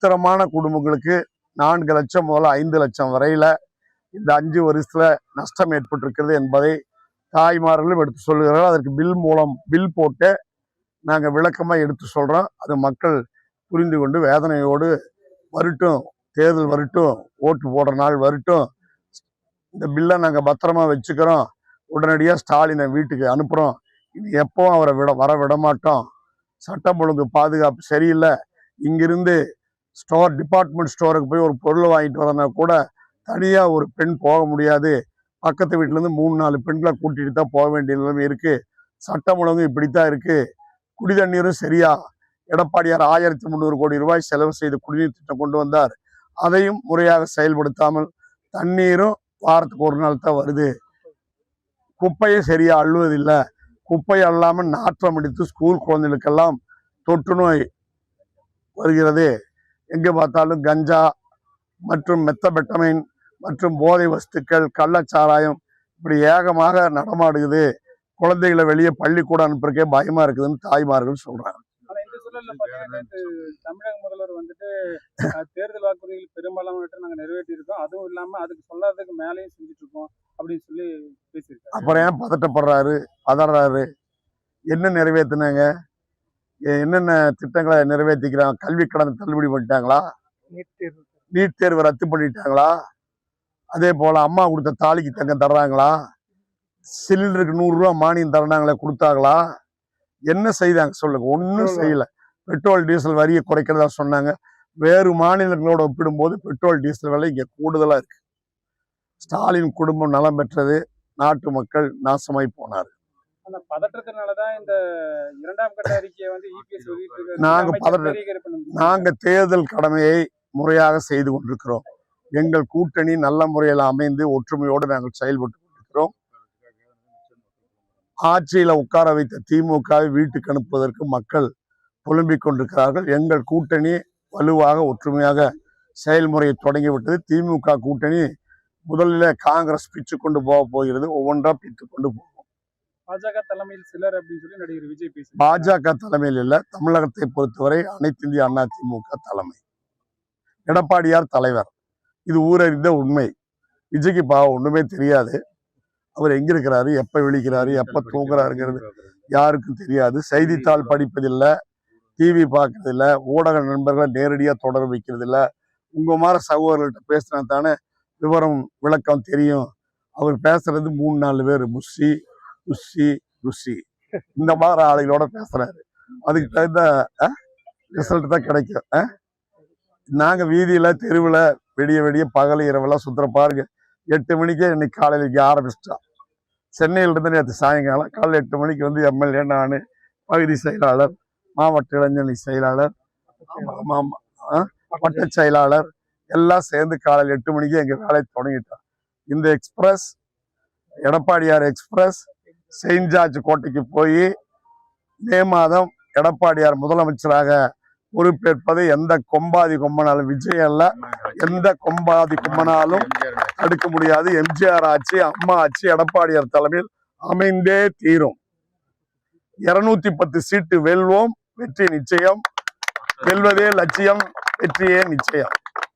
நடுத்தரமான குடும்பங்களுக்கு 4 லட்சம் முதல்ல 5 லட்சம் வரையில இந்த 5 வருஷத்துல நஷ்டம் ஏற்பட்டிருக்கிறது என்பதை தாய்மார்களும் எடுத்து சொல்லுகிறார்கள். அதற்கு பில் போட்டு நாங்கள் விளக்கமாக எடுத்து சொல்றோம். அது மக்கள் புரிந்து கொண்டு வேதனையோடு வரட்டும், தேர்தல் வரட்டும், ஓட்டு போடுற நாள் வரட்டும், இந்த பில்லை நாங்கள் பத்திரமா வச்சுக்கிறோம், உடனடியாக ஸ்டாலினை வீட்டுக்கு அனுப்புகிறோம், இனி எப்பவும் அவரை வர விட மாட்டோம், சட்டம் ஒழுங்கு பாதுகாப்பு சரியில்லை, இங்கிருந்து டிபார்ட்மெண்ட் ஸ்டோருக்கு போய் ஒரு பொருள் வாங்கிட்டு வரனா கூட தனியாக ஒரு பெண் போக முடியாது, பக்கத்து வீட்டிலேருந்து 3-4 பெண்களை கூட்டிகிட்டு தான் போக வேண்டிய நிலைமை இருக்குது, சட்டம் ஒழுங்கு இப்படித்தான் இருக்குது, குடி தண்ணீரும் சரியா, எடப்பாடியார் 1300 கோடி ரூபாய் செலவு செய்து குடிநீர் திட்டம் கொண்டு வந்தார், அதையும் முறையாக செயல்படுத்தாமல் தண்ணீரும் வாரத்துக்கு ஒரு நாள் தான் வருது, குப்பையை சரியா அள்ளுவதில்லை, குப்பை அள்ளாமல் நாற்றம் அடித்து ஸ்கூல் குழந்தைகளுக்கெல்லாம் தொற்று நோய் வருகிறது, எங்கே பார்த்தாலும் கஞ்சா மற்றும் மெத்தபெட்டமைன் மற்றும் போதை வஸ்துக்கள், கள்ளச்சாராயம் இப்படி ஏகமாக நடமாடுகிறது, குழந்தைகளை வெளியே பள்ளிக்கூடம் அனுப்புறதுக்கே பயமா இருக்குதுன்னு தாய்மார்கள் சொல்றாங்க. தமிழக முதல்வர் வந்துட்டு தேர்தல் வாக்குறுதிகள் பெரும்பாலான நாங்க நிறைவேற்றி இருக்கோம், அதுவும் இல்லாம அதுக்கு சொல்லாததுக்கு மேலேயும் செஞ்சுட்டு இருக்கோம் அப்படின்னு சொல்லி பேசியிருக்காரு. அப்புறம் ஏன் பதட்டப்படுறாரு, பதறாரு? என்ன நிறைவேற்றினாங்க, என்னென்ன திட்டங்களை நிறைவேற்றிக்கிறாங்க? கல்வி கடன் தள்ளுபடி பண்ணிட்டாங்களா? நீட் தேர்வு ரத்து பண்ணிட்டாங்களா? அதே போல அம்மா கொடுத்த தாலிக்கு தங்கம் தர்றாங்களா? சிலிண்டருக்கு 100 ரூபா மானியம் தரணாங்களே, கொடுத்தாங்களா? என்ன செய்தாங்க சொல்லுங்க? ஒன்றும் செய்யல. பெட்ரோல் டீசல் வரியை குறைக்கிறதா சொன்னாங்க. வேறு மாநிலங்களோட ஒப்பிடும்போது பெட்ரோல் டீசல் விலை இங்க கூடுதலா இருக்கு. ஸ்டாலின் குடும்பம் நலம் பெற்றது, நாட்டு மக்கள் நாசமாய் போனார். அந்த பதற்றத்தினாலதான் இந்த 2ஆம் கட்ட அறிக்கையை வந்து இபிஎஸ் நாங்க தேர்தல் கடமையை முறையாக செய்து கொண்டிருக்கிறோம். எங்கள் கூட்டணி நல்ல முறையில் அமைந்து ஒற்றுமையோடு நாங்கள் செயல்பட்டு கொண்டிருக்கிறோம். ஆட்சியில உட்கார வைத்த திமுகவை வீட்டுக்கு அனுப்புவதற்கு மக்கள் புலம்பிக் கொண்டிருக்கிறார்கள். எங்கள் கூட்டணி வலுவாக ஒற்றுமையாக செயல்முறையை தொடங்கிவிட்டது. திமுக கூட்டணி முதலில் காங்கிரஸ் பிச்சு கொண்டு போக போகிறது, ஒவ்வொன்றா பிச்சு கொண்டு போகும். பாஜக தலைமையில் சிலர் அப்படின்னு சொல்லி நடிகர் விஜய் பேசி, பாஜக தலைமையில் இல்ல, தமிழகத்தை பொறுத்தவரை அனைத்து இந்திய அண்ணா திமுக தலைமை, எடப்பாடியார் தலைவர், இது ஊரறிந்த உண்மை. விஜய்க்கு பாவம் ஒண்ணுமே தெரியாது. அவர் எங்க இருக்கிறாரு, எப்ப விழிக்கிறாரு, எப்ப தூங்குறாருங்கிறது யாருக்கும் தெரியாது. செய்தித்தாள் படிப்பதில்லை, டிவி பார்க்கறதில்ல, ஊடக நண்பர்களை நேரடியா தொடர்பு வைக்கிறது இல்லை. உங்க மாதிரி சகோதரர்கள்ட்ட பேசினா தானே விவரம் விளக்கம் தெரியும். அவர் பேசுறது 3-4 பேர் புஷி ருஷி ருஷி இந்த மாதிரி ஆளுகளோட பேசுறாரு. அதுக்கு தகுந்த ரிசல்ட் தான் கிடைக்கும். நாங்க வீதியில தெருவுல விடிய பகல் இரவெல்லாம் சுத்துற பாருங்க. 8 மணிக்கே இன்னைக்கு காலையில இங்க ஆரம்பிச்சிட்டோம். சென்னையில இருந்து நேற்று சாயங்காலம் காலையில் 8 மணிக்கு வந்து எம்எல்ஏ, நான், பகுதி செயலாளர், மாவட்ட இளைஞரணி செயலாளர், வட்ட செயலாளர் எல்லாம் சேர்ந்து காலையில் 8 மணிக்கு எங்க வேலையை தொடங்கிட்டோம். இந்த எக்ஸ்பிரஸ், எடப்பாடியார் எக்ஸ்பிரஸ் செயின்ட் ஜார்ஜ் கோட்டைக்கு போய் மே மாதம் எடப்பாடியார் முதலமைச்சராக பொறுப்பேற்பதை எந்த கொம்பாதி கொம்பனாலும், விஜய் அல்ல, எந்த கொம்பாதி கொம்பனாலும் தடுக்க முடியாது. எம்ஜிஆர் ஆட்சி, அம்மா ஆட்சி எடப்பாடியார் தலைமையில் அமைந்தே தீரும். 210 சீட்டு வெல்வோம், வெற்றி நிச்சயம். வெல்வதே லட்சியம், வெற்றியே நிச்சயம்.